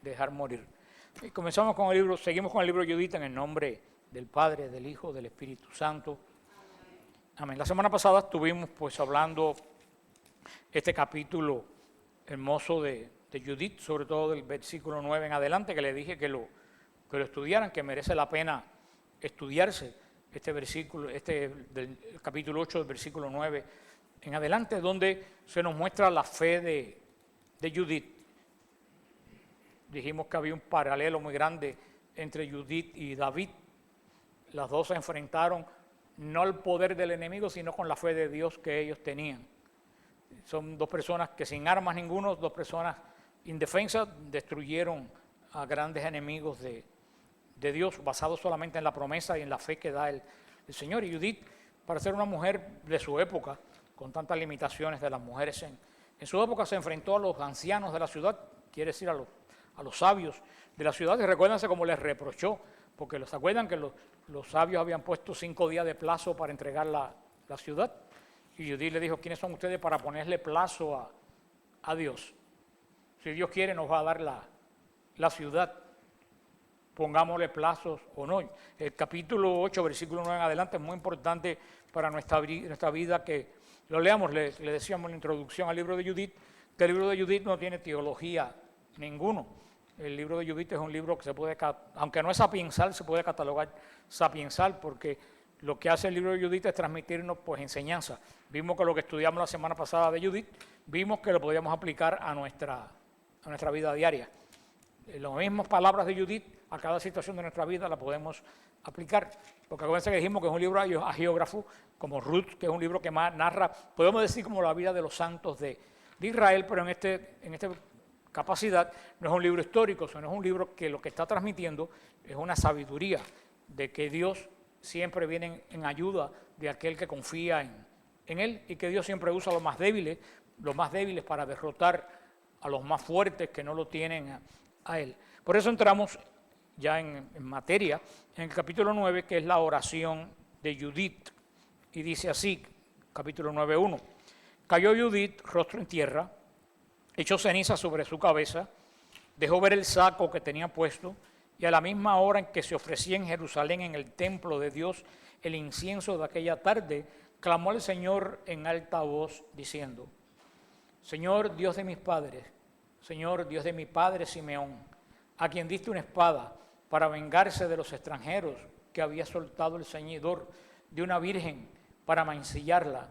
dejar morir. Y comenzamos con el libro, seguimos con el libro de Judith en el nombre del Padre, del Hijo, del Espíritu Santo. Amén. La semana pasada estuvimos pues hablando este capítulo hermoso de Judith, sobre todo del versículo 9 en adelante, que le dije que lo estudiaran, que merece la pena estudiarse este versículo, del capítulo 8 del versículo 9 en adelante, donde se nos muestra la fe de Judith. Dijimos que había un paralelo muy grande entre Judith y David. Las dos se enfrentaron no al poder del enemigo, sino con la fe de Dios que ellos tenían. Son dos personas que sin armas ninguno, dos personas indefensas, destruyeron a grandes enemigos de Dios, basados solamente en la promesa y en la fe que da el Señor. Y Judith, para ser una mujer de su época, con tantas limitaciones de las mujeres en su época, se enfrentó a los ancianos de la ciudad, quiere decir a los sabios de la ciudad, y recuérdense cómo les reprochó, porque ¿se acuerdan que los sabios habían puesto 5 días de plazo para entregar la ciudad? Y Judith le dijo, ¿quiénes son ustedes para ponerle plazo a Dios? Si Dios quiere nos va a dar la ciudad, pongámosle plazos o no. El capítulo 8, versículo 9 en adelante es muy importante para nuestra vida, que lo leamos. Le decíamos en la introducción al libro de Judith, que el libro de Judith no tiene teología ninguno. El libro de Judith es un libro que se puede, aunque no es sapiensal, se puede catalogar sapiensal, porque lo que hace el libro de Judith es transmitirnos pues enseñanza. Vimos que lo que estudiamos la semana pasada de Judith, vimos que lo podíamos aplicar a nuestra vida diaria. Las mismas palabras de Judith a cada situación de nuestra vida la podemos aplicar, porque acuérdense que dijimos que es un libro agiógrafo, como Ruth, que es un libro que más narra, podemos decir como la vida de los santos de Israel, pero en esta capacidad no es un libro histórico, sino es un libro que lo que está transmitiendo es una sabiduría de que Dios siempre viene en ayuda de aquel que confía en Él, y que Dios siempre usa los más débiles para derrotar a los más fuertes que no lo tienen a Él. Por eso entramos ya en materia, en el capítulo 9, que es la oración de Judith, y dice así, capítulo 9:1, cayó Judith rostro en tierra, echó ceniza sobre su cabeza, dejó ver el saco que tenía puesto, y a la misma hora en que se ofrecía en Jerusalén, en el templo de Dios, el incienso de aquella tarde, clamó al Señor en alta voz, diciendo, Señor Dios de mis padres, Señor Dios de mi padre Simeón, a quien diste una espada para vengarse de los extranjeros que había soltado el ceñidor de una virgen para mancillarla,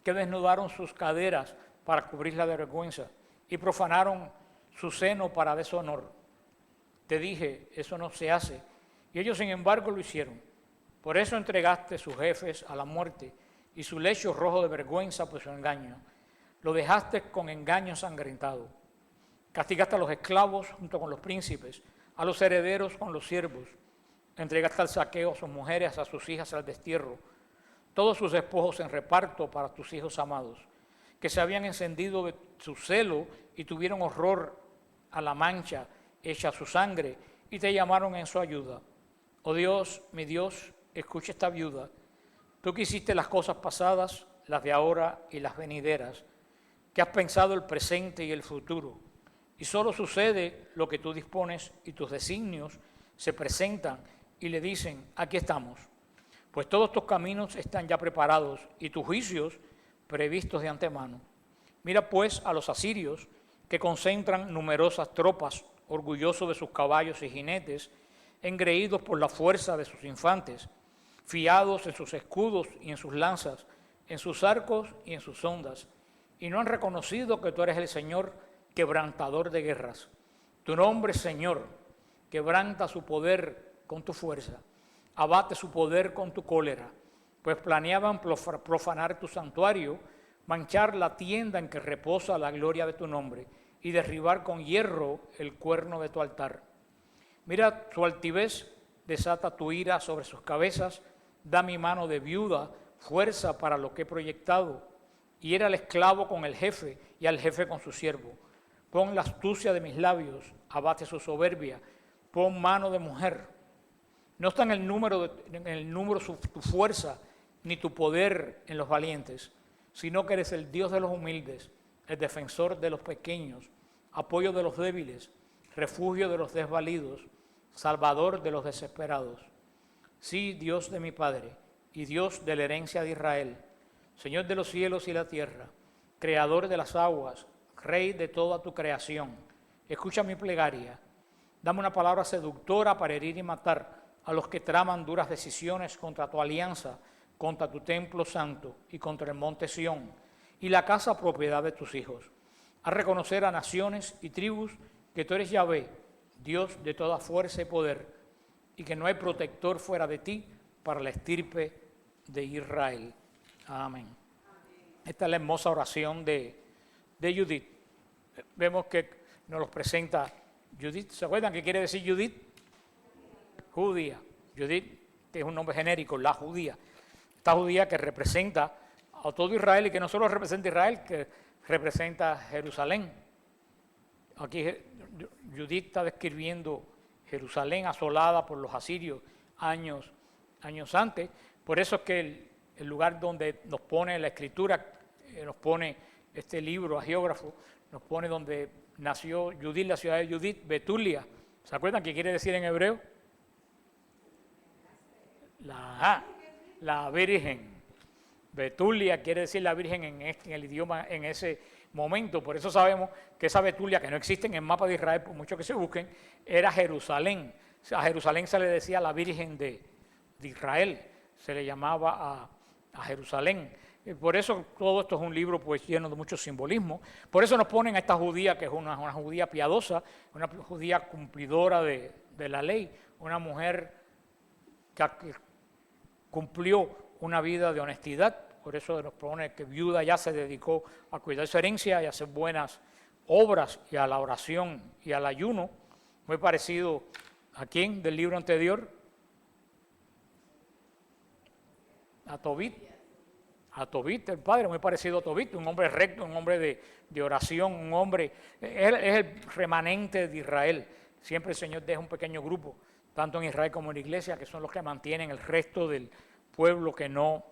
que desnudaron sus caderas para cubrirla de vergüenza y profanaron su seno para deshonor. Te dije, eso no se hace, y ellos sin embargo lo hicieron. Por eso entregaste sus jefes a la muerte y su lecho rojo de vergüenza por su engaño. Lo dejaste con engaño ensangrentado. Castigaste a los esclavos junto con los príncipes, a los herederos con los siervos. Entregaste al saqueo a sus mujeres, a sus hijas al destierro, todos sus despojos en reparto para tus hijos amados, que se habían encendido de su celo y tuvieron horror a la mancha hecha a su sangre y te llamaron en su ayuda. Oh Dios, mi Dios, escucha esta viuda. Tú que hiciste las cosas pasadas, las de ahora y las venideras, que has pensado el presente y el futuro. Y solo sucede lo que tú dispones y tus designios se presentan y le dicen, aquí estamos. Pues todos tus caminos están ya preparados y tus juicios previstos de antemano. Mira pues a los asirios que concentran numerosas tropas, orgullosos de sus caballos y jinetes, engreídos por la fuerza de sus infantes, fiados en sus escudos y en sus lanzas, en sus arcos y en sus ondas, y no han reconocido que tú eres el Señor, quebrantador de guerras. Tu nombre, Señor, quebranta su poder con tu fuerza, abate su poder con tu cólera, pues planeaban profanar tu santuario, manchar la tienda en que reposa la gloria de tu nombre y derribar con hierro el cuerno de tu altar. Mira su altivez, desata tu ira sobre sus cabezas, da mi mano de viuda, fuerza para lo que he proyectado, y era el esclavo con el jefe y al jefe con su siervo. Pon la astucia de mis labios, abate su soberbia, pon mano de mujer. No está en el número tu fuerza, ni tu poder en los valientes, sino que eres el Dios de los humildes, el defensor de los pequeños. apoyo de los débiles, refugio de los desvalidos, salvador de los desesperados. Sí, Dios de mi Padre y Dios de la herencia de Israel, Señor de los cielos y la tierra, Creador de las aguas, Rey de toda tu creación, escucha mi plegaria. Dame una palabra seductora para herir y matar a los que traman duras decisiones contra tu alianza, contra tu templo santo y contra el monte Sión y la casa propiedad de tus hijos. Haz reconocer a naciones y tribus que tú eres Yahvé, Dios de toda fuerza y poder, y que no hay protector fuera de ti para la estirpe de Israel. Amén. Esta es la hermosa oración de Judith. Vemos que nos los presenta Judith. ¿Se acuerdan qué quiere decir Judith? Judía. Judith, que es un nombre genérico, la judía. Esta judía que representa a todo Israel y que no solo representa a Israel, que representa Jerusalén. Aquí Judith está describiendo Jerusalén asolada por los asirios años antes. Por eso es que el lugar donde nos pone la escritura, nos pone este libro agiógrafo, nos pone donde nació Judith, la ciudad de Judith, Betulia. ¿Se acuerdan qué quiere decir en hebreo? La Virgen. Betulia quiere decir la Virgen en el idioma en ese momento. Por eso sabemos que esa Betulia, que no existe en el mapa de Israel, por mucho que se busquen, era Jerusalén. A Jerusalén se le decía la Virgen de Israel, se le llamaba a Jerusalén. Por eso todo esto es un libro pues lleno de mucho simbolismo. Por eso nos ponen a esta judía, que es una judía piadosa, una judía cumplidora de la ley, una mujer que cumplió una vida de honestidad. Por eso nos pone que viuda ya se dedicó a cuidar su herencia y a hacer buenas obras y a la oración y al ayuno. Muy parecido a quién del libro anterior, a Tobit. A Tobit, el padre, muy parecido a Tobit, un hombre recto, un hombre de oración, un hombre, es el remanente de Israel. Siempre el Señor deja un pequeño grupo, tanto en Israel como en la iglesia, que son los que mantienen el resto del pueblo que no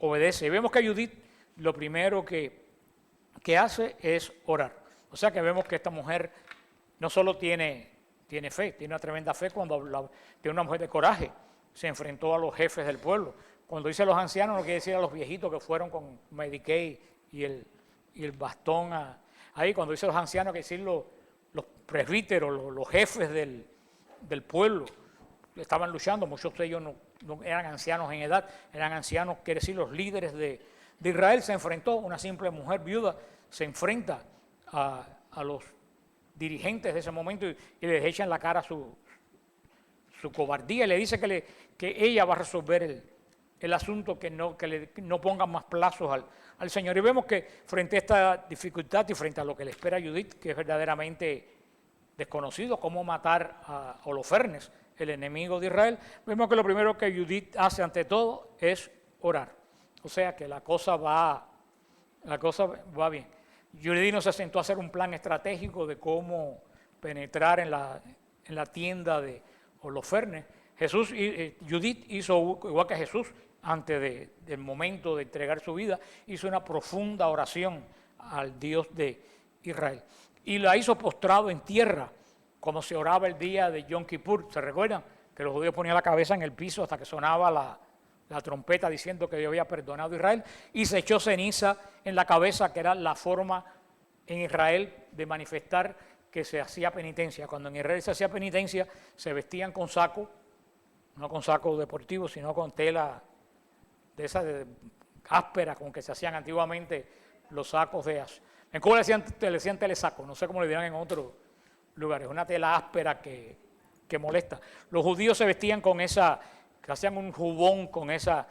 obedece. Y vemos que Judith lo primero que hace es orar. O sea que vemos que esta mujer no solo tiene fe, tiene una tremenda fe cuando tiene una mujer de coraje, se enfrentó a los jefes del pueblo. Cuando dice los ancianos, no quiere decir a los viejitos que fueron con Medicaid y el bastón ahí. Cuando dice los ancianos, quiere decir los presbíteros, los jefes del pueblo. Estaban luchando, muchos de ellos no eran ancianos en edad, eran ancianos, quiere decir los líderes de Israel. Se enfrentó, una simple mujer viuda se enfrenta a los dirigentes de ese momento y les echa en la cara su cobardía y le dice que ella va a resolver el asunto, que no pongan más plazos al Señor. Y vemos que frente a esta dificultad y frente a lo que le espera a Judith, que es verdaderamente desconocido, cómo matar a Holofernes, el enemigo de Israel, vemos que lo primero que Judith hace ante todo es orar. O sea que la cosa va bien. Judith no se sentó a hacer un plan estratégico de cómo penetrar en la tienda de Holofernes. Judith hizo igual que Jesús antes del momento de entregar su vida, hizo una profunda oración al Dios de Israel. Y la hizo postrado en tierra, como se oraba el día de Yom Kippur. ¿Se recuerdan? Que los judíos ponían la cabeza en el piso hasta que sonaba la trompeta diciendo que Dios había perdonado a Israel, y se echó ceniza en la cabeza, que era la forma en Israel de manifestar que se hacía penitencia. Cuando en Israel se hacía penitencia, se vestían con saco, no con saco deportivo, sino con tela de esa áspera con que se hacían antiguamente los sacos de as. En Cuba le decían telesaco, no sé cómo le dirán en otros lugares, una tela áspera que molesta. Los judíos se vestían con esa, que hacían un jubón con ese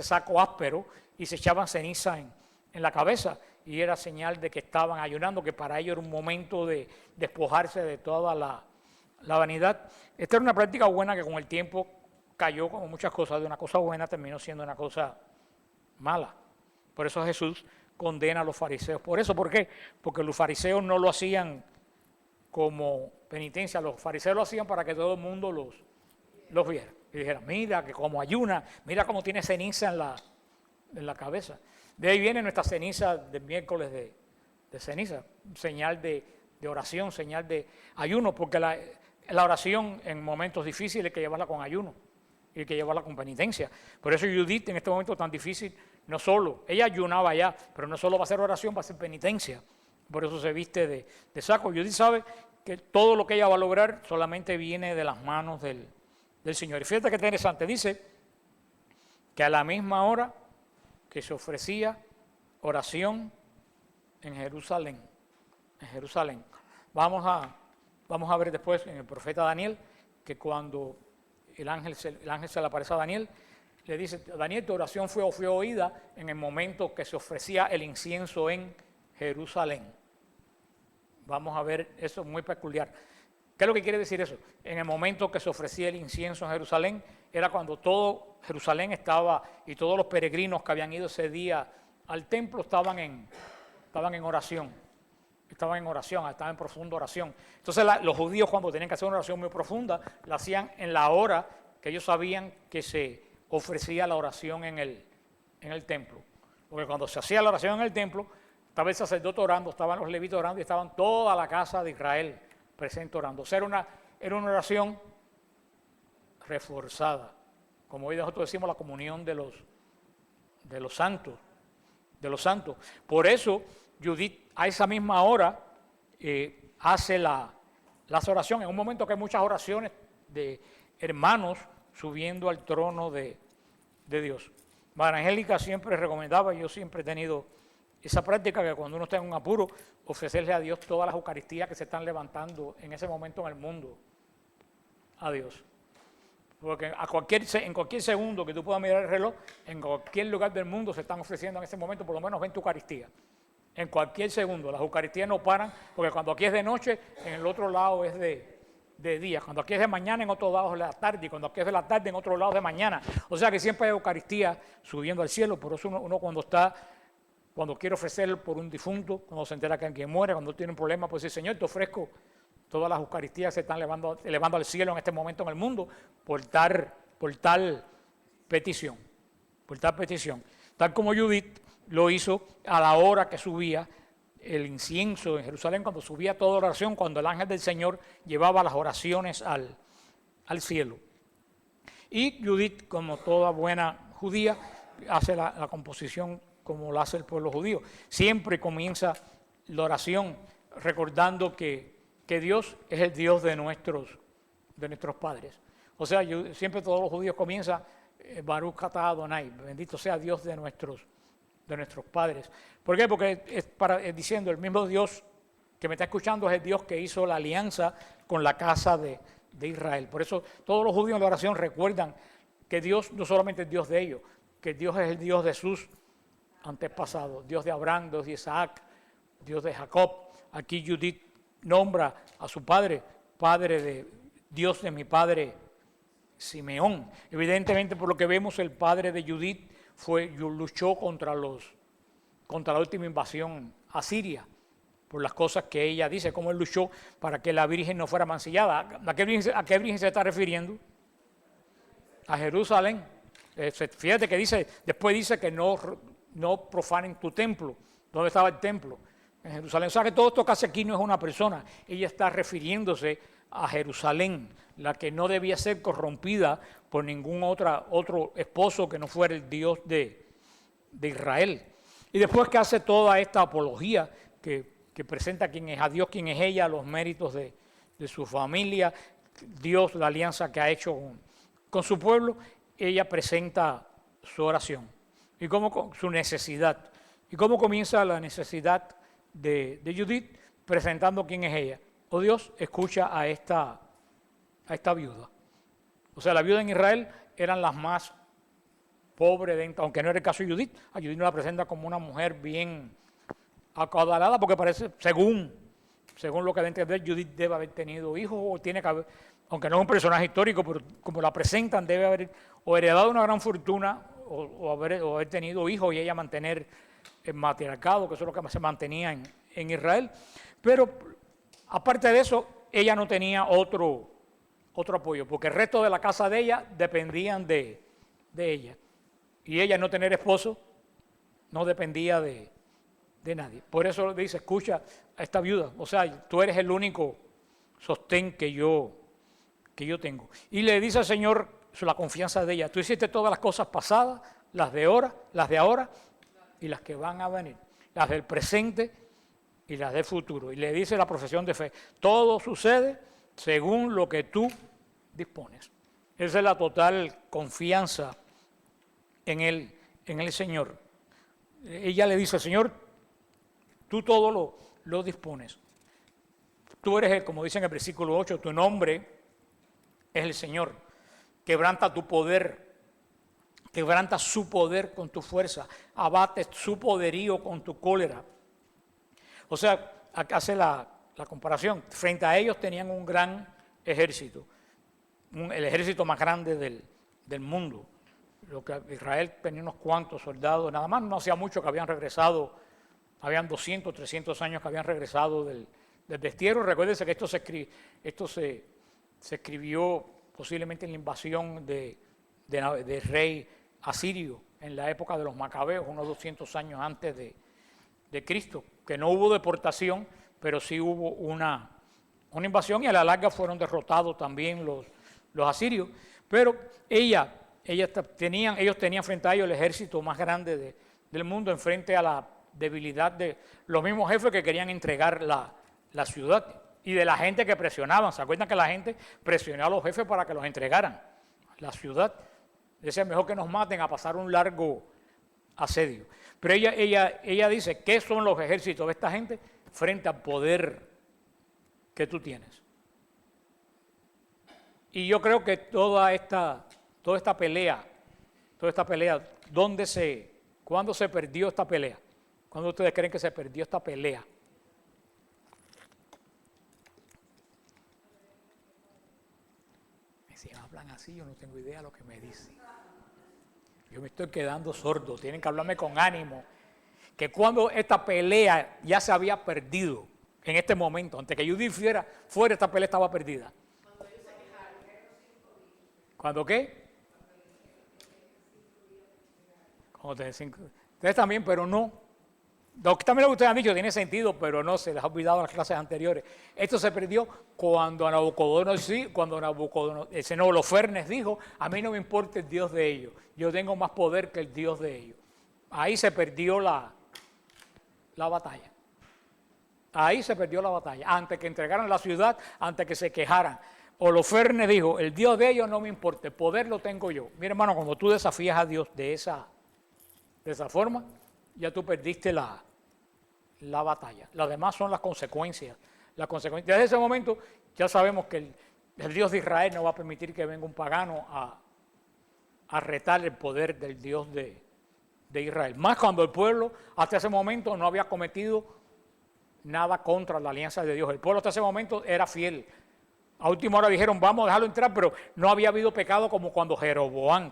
saco áspero y se echaban ceniza en la cabeza, y era señal de que estaban ayunando, que para ellos era un momento de despojarse de toda la vanidad. Esta era una práctica buena que con el tiempo cayó, como muchas cosas, de una cosa buena terminó siendo una cosa mala. Por eso Jesús condena a los fariseos. ¿Por eso? ¿Por qué? Porque los fariseos no lo hacían como penitencia, los fariseos lo hacían para que todo el mundo los viera. Y dijera, mira que como ayuna, mira cómo tiene ceniza en la cabeza. De ahí viene nuestra ceniza del miércoles de ceniza. señal de oración, señal de ayuno, porque la oración en momentos difíciles hay que llevarla con ayuno y hay que llevarla con penitencia. Por eso Judith en este momento tan difícil, no solo, ella ayunaba ya, pero no solo va a hacer oración, va a hacer penitencia. Por eso se viste de saco. Judith sabe que todo lo que ella va a lograr solamente viene de las manos del Señor. Y fíjate que interesante, dice que a la misma hora que se ofrecía oración en Jerusalén. En Jerusalén. Vamos a ver después en el profeta Daniel que cuando el ángel se le aparece a Daniel, le dice: Daniel, tu oración fue oída en el momento que se ofrecía el incienso en Jerusalén. Vamos a ver eso muy peculiar. ¿Qué es lo que quiere decir eso? En el momento que se ofrecía el incienso en Jerusalén, era cuando todo Jerusalén estaba, y todos los peregrinos que habían ido ese día al templo estaban en oración. Estaban en profunda oración. Entonces los judíos, cuando tenían que hacer una oración muy profunda, la hacían en la hora que ellos sabían que se ofrecía la oración en el templo. Porque cuando se hacía la oración en el templo, estaba el sacerdote orando, estaban los levitas orando y estaban toda la casa de Israel presente orando. O sea, era una oración reforzada. Como hoy nosotros decimos, la comunión de los santos. Por eso Judith a esa misma hora hace la oración. En un momento que hay muchas oraciones de hermanos subiendo al trono de Dios. María Angélica siempre recomendaba, y yo siempre he tenido esa práctica, que cuando uno está en un apuro, ofrecerle a Dios todas las Eucaristías que se están levantando en ese momento en el mundo. A Dios. Porque en cualquier segundo que tú puedas mirar el reloj, en cualquier lugar del mundo se están ofreciendo en ese momento por lo menos 20 Eucaristías. En cualquier segundo. Las Eucaristías no paran, porque cuando aquí es de noche, en el otro lado es de día. Cuando aquí es de mañana, en otro lado es de la tarde. Y cuando aquí es de la tarde, en otro lado es de mañana. O sea que siempre hay Eucaristía subiendo al cielo. Por eso uno cuando quiere ofrecer por un difunto, cuando se entera que alguien muere, cuando tiene un problema, pues dice: Señor, te ofrezco todas las Eucaristías que se están elevando al cielo en este momento en el mundo por tal petición. Tal como Judith lo hizo a la hora que subía el incienso en Jerusalén, cuando subía toda oración, cuando el ángel del Señor llevaba las oraciones al cielo. Y Judith, como toda buena judía, hace la composición como lo hace el pueblo judío. Siempre comienza la oración recordando que Dios es el Dios de nuestros padres. O sea, siempre todos los judíos comienzan Baruch atah Adonai, bendito sea Dios de nuestros padres. ¿Por qué? Porque es diciendo, el mismo Dios que me está escuchando es el Dios que hizo la alianza con la casa de Israel. Por eso todos los judíos en la oración recuerdan que Dios no solamente es Dios de ellos, que Dios es el Dios de sus antepasados, Dios de Abraham, Dios de Isaac, Dios de Jacob. Aquí Judith nombra a su padre de Dios de mi padre Simeón. Evidentemente, por lo que vemos, el padre de Judith luchó contra la última invasión asiria, por las cosas que ella dice, cómo él luchó para que la Virgen no fuera mancillada. ¿A qué Virgen se está refiriendo? A Jerusalén. Fíjate que después dice que no profanen tu templo. ¿Dónde estaba el templo? En Jerusalén. O sea que todo esto que hace aquí no es una persona. Ella está refiriéndose a Jerusalén, la que no debía ser corrompida por ningún otro esposo que no fuera el Dios de Israel. Y después que hace toda esta apología que presenta quién es a Dios, quién es ella, los méritos de su familia, Dios, la alianza que ha hecho con su pueblo, ella presenta su oración y su necesidad. ¿Y cómo comienza la necesidad de Judith? Presentando quién es ella. Oh Dios, escucha a esta viuda. O sea, la viuda en Israel eran las más pobres, aunque no era el caso de Judith. A Judith no la presenta como una mujer bien acaudalada, porque parece, según lo que da a entender, Judith debe haber tenido hijos, o tiene que haber, aunque no es un personaje histórico, pero como la presentan, debe haber o heredado una gran fortuna o haber tenido hijos y ella mantener el matriarcado, que eso es lo que se mantenía en Israel. Pero aparte de eso, ella no tenía otro apoyo, porque el resto de la casa de ella dependían de ella. Y ella, no tener esposo, no dependía de de nadie. Por eso dice, escucha a esta viuda, o sea, tú eres el único sostén que yo tengo. Y le dice al Señor la confianza de ella, tú hiciste todas las cosas pasadas, las de ahora y las que van a venir, las del presente y las del futuro. Y le dice la profesión de fe, todo sucede según lo que tú dispones. Esa es la total confianza en el Señor. Ella le dice, Señor, tú todo lo dispones. Tú eres, como dice en el versículo 8, tu nombre es el Señor. Quebranta tu poder, quebranta su poder con tu fuerza, abate su poderío con tu cólera. O sea, acá hace la comparación. Frente a ellos tenían un gran ejército, el ejército más grande del mundo. Lo que Israel tenía unos cuantos soldados, nada más, no hacía mucho que habían regresado, habían 200, 300 años que habían regresado del destierro. Recuérdense que esto se escribió posiblemente en la invasión del rey asirio, en la época de los macabeos, unos 200 años antes de Cristo, que no hubo deportación, pero sí hubo una invasión y a la larga fueron derrotados también los asirios. Pero ellos tenían frente a ellos el ejército más grande del mundo, enfrente a la debilidad de los mismos jefes que querían entregar la ciudad y de la gente que presionaban. ¿Se acuerdan que la gente presionó a los jefes para que los entregaran la ciudad? Decían, mejor que nos maten a pasar un largo asedio. Pero ella dice, ¿qué son los ejércitos de esta gente frente al poder que tú tienes? Y yo creo que toda esta pelea, ¿cuándo se perdió esta pelea? ¿Cuándo ustedes creen que se perdió esta pelea? Si me hablan así, yo no tengo idea de lo que me dicen. Yo me estoy quedando sordo, tienen que hablarme con ánimo. Que cuando esta pelea ya se había perdido, en este momento, antes que Judith fuera, esta pelea estaba perdida. ¿Cuándo qué? Ustedes también, pero no. También lo que ustedes han dicho tiene sentido, pero no, se les ha olvidado en las clases anteriores. Esto se perdió cuando Nabucodonosor, ese Holofernes dijo, a mí no me importa el Dios de ellos, yo tengo más poder que el Dios de ellos. Ahí se perdió la batalla. Ahí se perdió la batalla. Antes que entregaran la ciudad, antes que se quejaran. Holofernes dijo, el Dios de ellos no me importa, el poder lo tengo yo. Mira, hermano, cuando tú desafías a Dios de esa forma, ya tú perdiste la batalla. Las demás son las consecuencias. Desde ese momento ya sabemos que el Dios de Israel no va a permitir que venga un pagano a retar el poder del Dios de Israel. Más cuando el pueblo hasta ese momento no había cometido nada contra la alianza de Dios. El pueblo hasta ese momento era fiel. A última hora dijeron, vamos a dejarlo entrar, pero no había habido pecado como cuando Jeroboam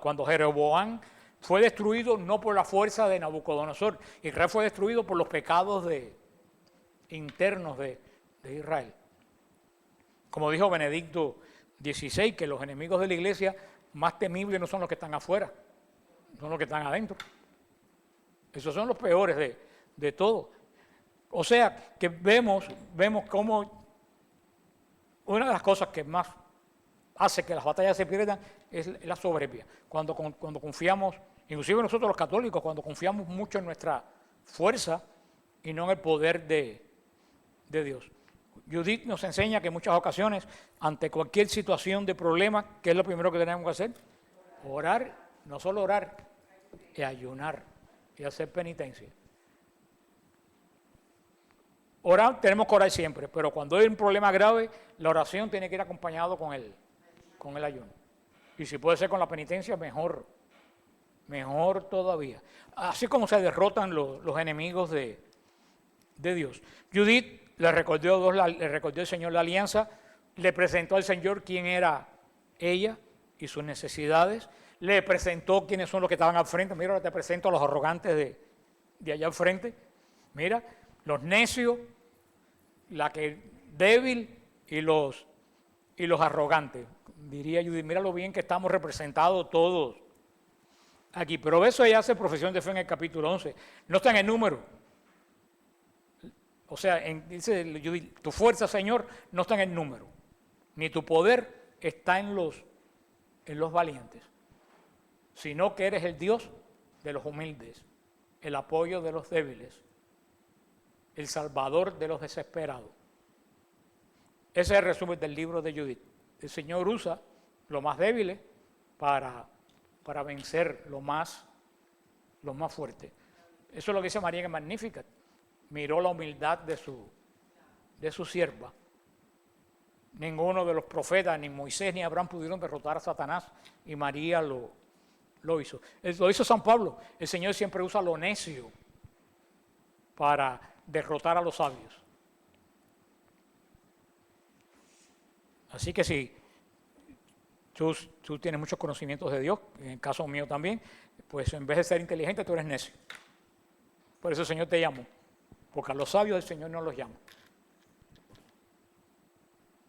fue destruido no por la fuerza de Nabucodonosor. Israel fue destruido por los pecados internos de Israel. Como dijo Benedicto XVI, que los enemigos de la iglesia más temibles no son los que están afuera, son los que están adentro. Esos son los peores de todo. O sea, que vemos cómo una de las cosas que más hace que las batallas se pierdan es la soberbia. Cuando confiamos, inclusive nosotros los católicos, cuando confiamos mucho en nuestra fuerza y no en el poder de Dios. Judith nos enseña que en muchas ocasiones, ante cualquier situación de problema, ¿qué es lo primero que tenemos que hacer? Orar, no solo orar, y ayunar y hacer penitencia. Orar, tenemos que orar siempre, pero cuando hay un problema grave, la oración tiene que ir acompañado con el ayuno. Y si puede ser con la penitencia, mejor todavía. Así como se derrotan los enemigos de Dios. Judith le recordó el Señor la alianza, le presentó al Señor quién era ella y sus necesidades, le presentó quiénes son los que estaban al frente. Mira, ahora te presento a los arrogantes de allá al frente. Mira, los necios, la que débil y los arrogantes. Diría Judith, mira lo bien que estamos representados todos aquí. Pero eso ella hace profesión de fe en el capítulo 11. No está en el número. O sea, dice Judith, tu fuerza, Señor, no está en el número, ni tu poder está en los valientes, sino que eres el Dios de los humildes, el apoyo de los débiles, el salvador de los desesperados. Ese es el resumen del libro de Judith. El Señor usa los más débiles para vencer lo más fuerte. Eso es lo que dice María en Magnificat. Miró la humildad de su sierva. Ninguno de los profetas, ni Moisés ni Abraham pudieron derrotar a Satanás, y María lo hizo. Lo hizo San Pablo. El Señor siempre usa lo necio para derrotar a los sabios. Así que si tú tienes muchos conocimientos de Dios, en el caso mío también, pues en vez de ser inteligente, tú eres necio. Por eso el Señor te llamó, porque a los sabios el Señor no los llama.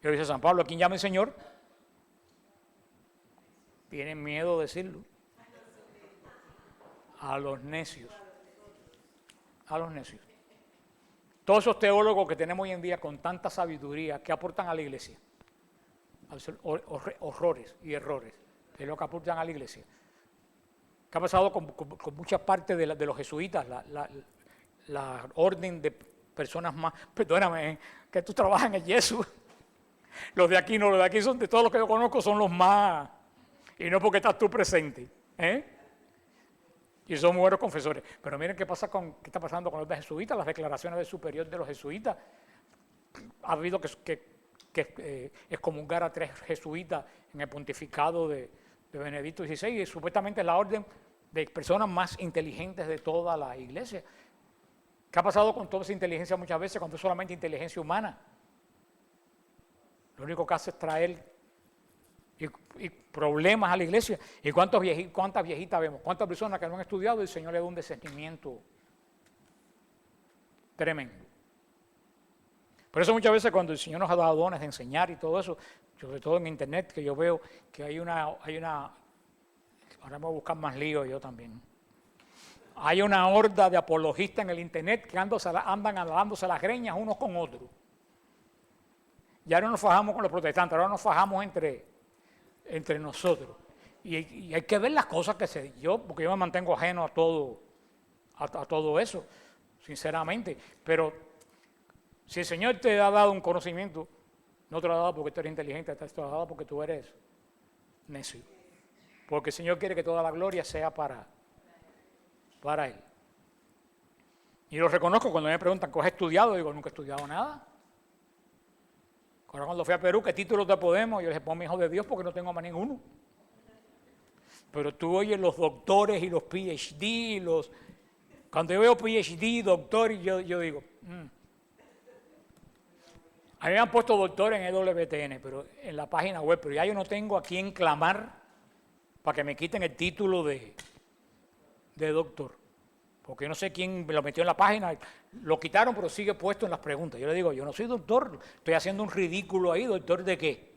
Y dice San Pablo, ¿a quién llama el Señor? Tienen miedo de decirlo. A los necios. A los necios. Todos esos teólogos que tenemos hoy en día con tanta sabiduría, ¿qué aportan a la iglesia? Horrores y errores, es lo que aportan a la iglesia. ¿Qué ha pasado con muchas partes de los jesuitas? La orden de personas más, perdóname, que tú trabajas en el Jesús. Los de aquí no, los de aquí son de todos los que yo conozco, son los más, y no porque estás tú presente, y son buenos confesores. Pero miren qué está pasando con los de jesuitas, las declaraciones del superior de los jesuitas. Ha habido que excomulgar a 3 jesuitas en el pontificado de Benedicto XVI, y supuestamente es la orden de personas más inteligentes de toda la iglesia. ¿Qué ha pasado con toda esa inteligencia muchas veces cuando es solamente inteligencia humana? Lo único que hace es traer y problemas a la iglesia. ¿Y cuántas viejitas vemos? ¿Cuántas personas que no han estudiado y el Señor le da un discernimiento tremendo? Por eso muchas veces cuando el Señor nos ha dado dones de enseñar y todo eso, sobre todo en internet, que yo veo que hay una, ahora me voy a buscar más lío yo también. Hay una horda de apologistas en el internet que andan alándose las greñas unos con otros. Ya no nos fajamos con los protestantes, ahora nos fajamos entre nosotros. Y hay que ver las cosas que porque yo me mantengo ajeno a todo eso, sinceramente. Pero si el Señor te ha dado un conocimiento, no te lo ha dado porque tú eres inteligente, te lo ha dado porque tú eres necio. Porque el Señor quiere que toda la gloria sea para Él. Y lo reconozco cuando me preguntan, ¿qué has estudiado? Digo, nunca he estudiado nada. Ahora cuando fui a Perú, ¿qué títulos te podemos? Yo les pongo hijo de Dios porque no tengo más ninguno. Pero tú oyes los doctores y los PhD, cuando yo veo PhD, doctor, yo digo, A mí me han puesto doctor en EWTN, pero en la página web, pero ya yo no tengo a quién clamar para que me quiten el título de doctor. Porque yo no sé quién lo metió en la página, lo quitaron, pero sigue puesto en las preguntas. Yo le digo, yo no soy doctor, estoy haciendo un ridículo ahí, ¿doctor de qué?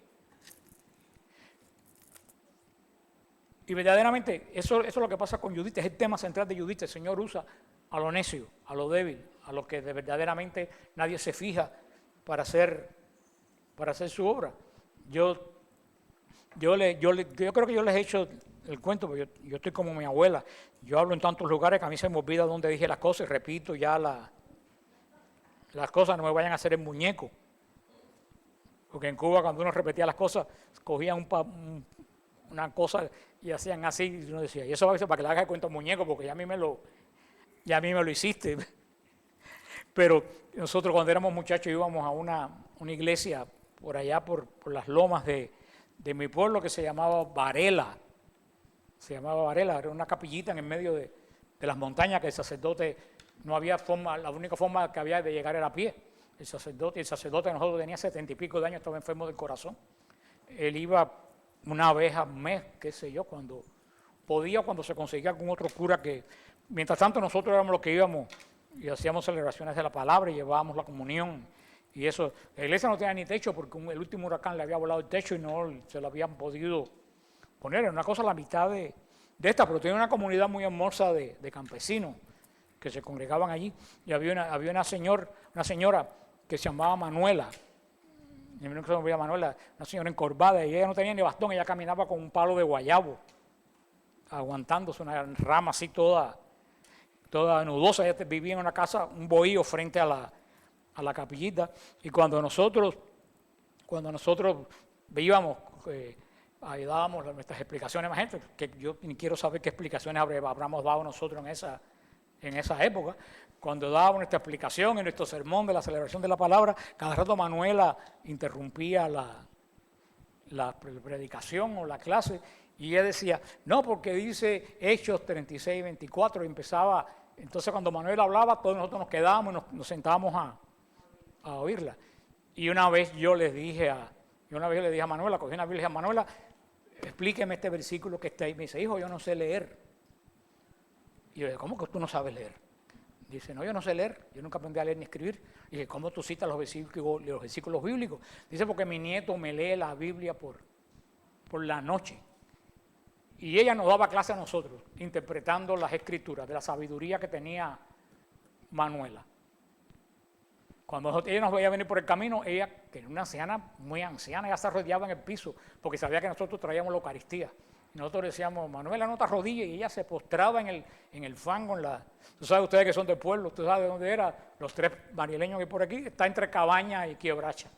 Y verdaderamente, eso es lo que pasa con Judith, es el tema central de Judith. El Señor usa a lo necio, a lo débil, a lo que verdaderamente nadie se fija para hacer su obra. Yo creo que yo les he hecho el cuento, porque yo estoy como mi abuela. Yo hablo en tantos lugares que a mí se me olvida dónde dije las cosas y repito ya las cosas, no me vayan a hacer el muñeco. Porque en Cuba cuando uno repetía las cosas, cogían una cosa y hacían así, y uno decía, y eso a veces para que le hagas el cuento al muñeco, porque ya a mí me lo hiciste. Pero nosotros cuando éramos muchachos íbamos a una iglesia por allá, por las lomas de mi pueblo que se llamaba Varela. Era una capillita en el medio de las montañas que el sacerdote, no había forma, la única forma que había de llegar era a pie. El sacerdote de nosotros tenía 70 y pico de años, estaba enfermo del corazón. Él iba una vez al mes, qué sé yo, cuando podía, cuando se conseguía algún otro cura que, mientras tanto nosotros éramos los que íbamos y hacíamos celebraciones de la palabra y llevábamos la comunión y eso. La iglesia no tenía ni techo porque el último huracán le había volado el techo y no se lo habían podido poner. Era una cosa a la mitad de esta, pero tiene una comunidad muy hermosa de campesinos que se congregaban allí, y había una señora que se llamaba Manuela, una señora encorvada, y ella no tenía ni bastón, ella caminaba con un palo de guayabo, aguantándose una rama así toda nudosa. Ella vivía en una casa, un bohío frente a la capillita, y cuando nosotros íbamos, ahí dábamos nuestras explicaciones a la gente, que yo ni quiero saber qué explicaciones habríamos dado nosotros en esa época. Cuando dábamos nuestra explicación en nuestro sermón de la celebración de la palabra, cada rato Manuela interrumpía la predicación o la clase, y ella decía, no, porque dice Hechos 36, 24, y empezaba. Entonces cuando Manuela hablaba, todos nosotros nos quedábamos y nos sentábamos a oírla. Y una vez yo le dije a Manuela, cogí una Biblia y le dije a Manuela, explíqueme este versículo que está ahí. Me dice, hijo, yo no sé leer. Y yo dije, ¿cómo que tú no sabes leer? Dice, no, yo no sé leer, yo nunca aprendí a leer ni escribir. Y dije, ¿cómo tú citas los versículos bíblicos? Dice, porque mi nieto me lee la Biblia por la noche. Y ella nos daba clase a nosotros, interpretando las escrituras, de la sabiduría que tenía Manuela. Cuando ella nos veía venir por el camino, ella, que era una anciana, muy anciana, ella se arrodillaba en el piso, porque sabía que nosotros traíamos la Eucaristía. Y nosotros decíamos, Manuela, no te arrodilles, y ella se postraba en el fango. Tú sabes, ustedes que son del pueblo, tú sabes de dónde era, los 3 marieleños que hay por aquí, está entre Cabaña y Quiebracha.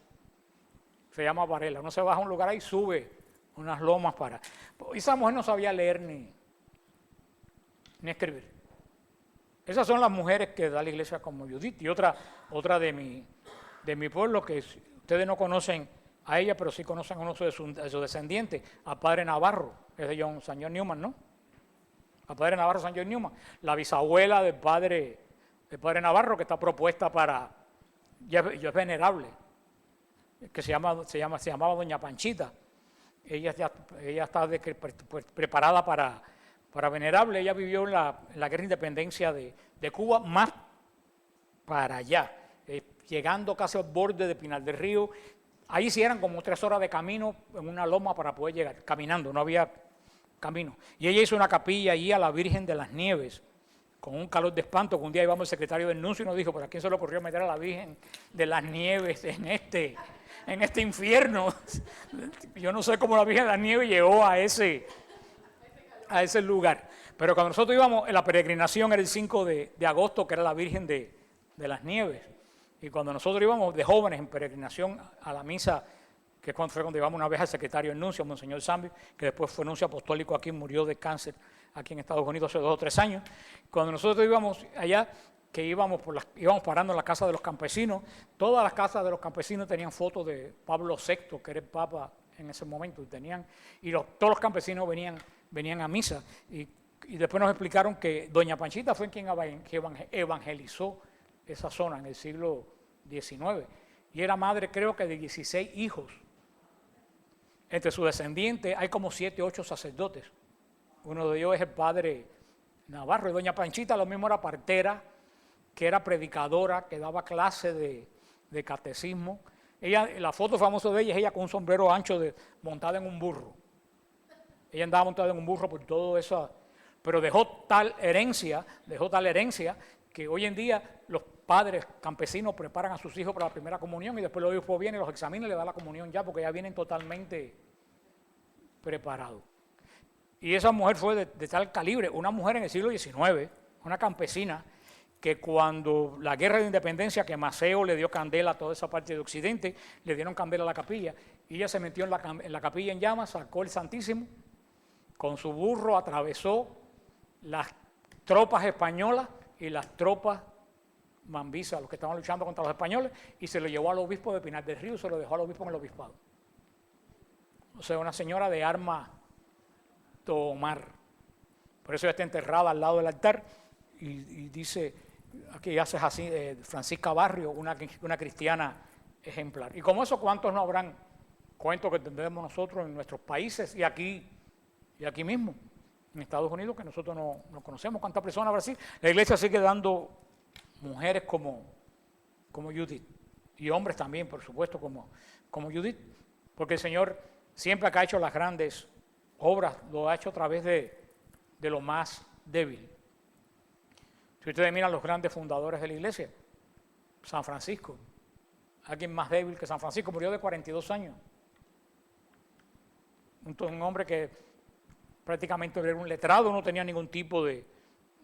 Se llama Varela. Uno se baja a un lugar ahí y sube unas lomas para. Y esa mujer no sabía leer ni escribir. Esas son las mujeres que da la iglesia como Judith. Y otra de mi pueblo, que ustedes no conocen a ella, pero sí conocen a uno de sus descendientes, a Padre Navarro, es de San John Newman, ¿no? A Padre Navarro, San John Newman, la bisabuela del Padre Navarro, que está propuesta ya es venerable, que se llamaba Doña Panchita. Ella está preparada para venerable. Ella vivió en la guerra de independencia de Cuba, más para allá, llegando casi al borde de Pinar del Río. Ahí sí eran como 3 horas de camino en una loma para poder llegar, caminando, no había camino. Y ella hizo una capilla allí a la Virgen de las Nieves, con un calor de espanto, que un día íbamos el secretario del nuncio y nos dijo, ¿pero a quién se le ocurrió meter a la Virgen de las Nieves en este infierno? Yo no sé cómo la Virgen de las Nieves llegó a ese lugar. Pero cuando nosotros íbamos, en la peregrinación era el 5 de agosto, que era la Virgen de las Nieves. Y cuando nosotros íbamos de jóvenes en peregrinación a la misa, que fue cuando íbamos una vez al secretario del nuncio, Monseñor Zambi, que después fue nuncio apostólico aquí, murió de cáncer aquí en Estados Unidos hace 2 o 3 años. Cuando nosotros íbamos allá, que íbamos parando en la casa de los campesinos, todas las casas de los campesinos tenían fotos de Pablo VI, que era el Papa en ese momento, y todos los campesinos venían a misa. Y después nos explicaron que Doña Panchita fue quien evangelizó esa zona en el siglo XIX, y era madre, creo que de 16 hijos. Entre sus descendientes hay como 7 o 8 sacerdotes. Uno de ellos es el Padre Navarro. Y Doña Panchita lo mismo era partera, que era predicadora, que daba clase de catecismo. La foto famosa de ella es ella con un sombrero ancho montada en un burro. Ella andaba montada en un burro por todo eso, pero dejó tal herencia que hoy en día los padres campesinos preparan a sus hijos para la primera comunión, y después los hijos vienen, los examinan y les da la comunión ya, porque ya vienen totalmente preparados. Y esa mujer fue de tal calibre, una mujer en el siglo XIX, una campesina, que cuando la guerra de independencia, que Maceo le dio candela a toda esa parte de Occidente, le dieron candela a la capilla, y ella se metió en la capilla en llamas, sacó el Santísimo, con su burro atravesó las tropas españolas y las tropas mambisas, los que estaban luchando contra los españoles, y se lo llevó al obispo de Pinar del Río, se lo dejó al obispo en el obispado. O sea, una señora de arma tomar. Por eso ella está enterrada al lado del altar, y dice, aquí haces así, Francisca Barrio, una cristiana ejemplar. Y como eso, ¿cuántos no habrán cuentos que tendremos nosotros en nuestros países y aquí mismo, en Estados Unidos, que nosotros no conocemos? ¿Cuántas personas habrá así? La iglesia sigue dando mujeres como Judith, y hombres también, por supuesto, como Judith, porque el Señor siempre que ha hecho las grandes obras, lo ha hecho a través de lo más débil. Si ustedes miran los grandes fundadores de la iglesia, San Francisco, alguien más débil que San Francisco, murió de 42 años. Un hombre que prácticamente era un letrado, no tenía ningún tipo de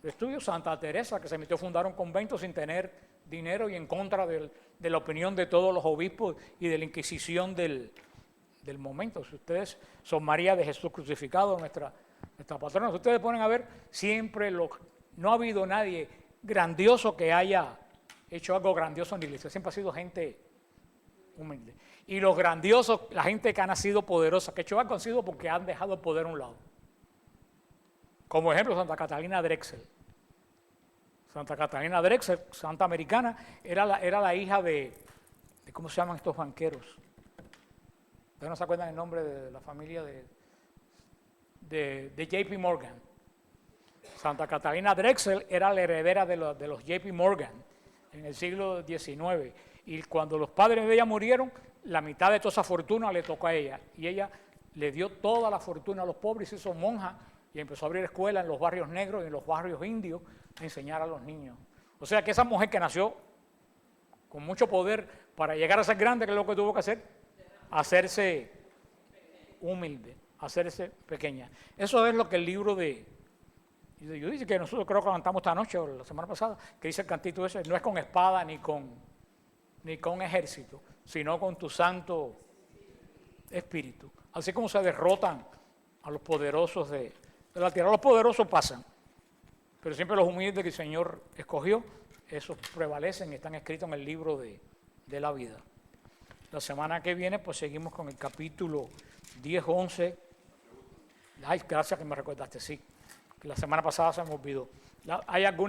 estudio. Santa Teresa, que se metió a fundar un convento sin tener dinero y en contra de la opinión de todos los obispos y de la Inquisición del momento. Si ustedes son María de Jesús crucificado, nuestra patrona, si ustedes ponen a ver, siempre no ha habido nadie grandioso que haya hecho algo grandioso en la iglesia. Siempre ha sido gente humilde. Y los grandiosos, la gente que ha nacido poderosa, que ha hecho algo, han sido porque han dejado el poder a un lado. Como ejemplo, Santa Catalina Drexel. Santa Catalina Drexel, santa americana, era la hija de ¿cómo se llaman estos banqueros? Ustedes no se acuerdan el nombre de la familia de JP Morgan. Santa Catalina Drexel era la heredera de los JP Morgan en el siglo XIX. Y cuando los padres de ella murieron, la mitad de toda esa fortuna le tocó a ella. Y ella le dio toda la fortuna a los pobres, se hizo monja y empezó a abrir escuelas en los barrios negros y en los barrios indios a enseñar a los niños. O sea que esa mujer que nació con mucho poder para llegar a ser grande, ¿qué es lo que tuvo que hacer? Hacerse humilde, hacerse pequeña. Eso es lo que el libro de Judith, que nosotros creo que cantamos esta noche o la semana pasada, que dice el cantito ese, no es con espada ni con ejército, sino con tu santo espíritu. Así como se derrotan a los poderosos de la tierra. Los poderosos pasan, pero siempre los humildes que el Señor escogió, esos prevalecen y están escritos en el libro de la vida. La semana que viene pues seguimos con el capítulo 10, 11. Ay, gracias que me recordaste, sí. La semana pasada se me olvidó. Hay algunas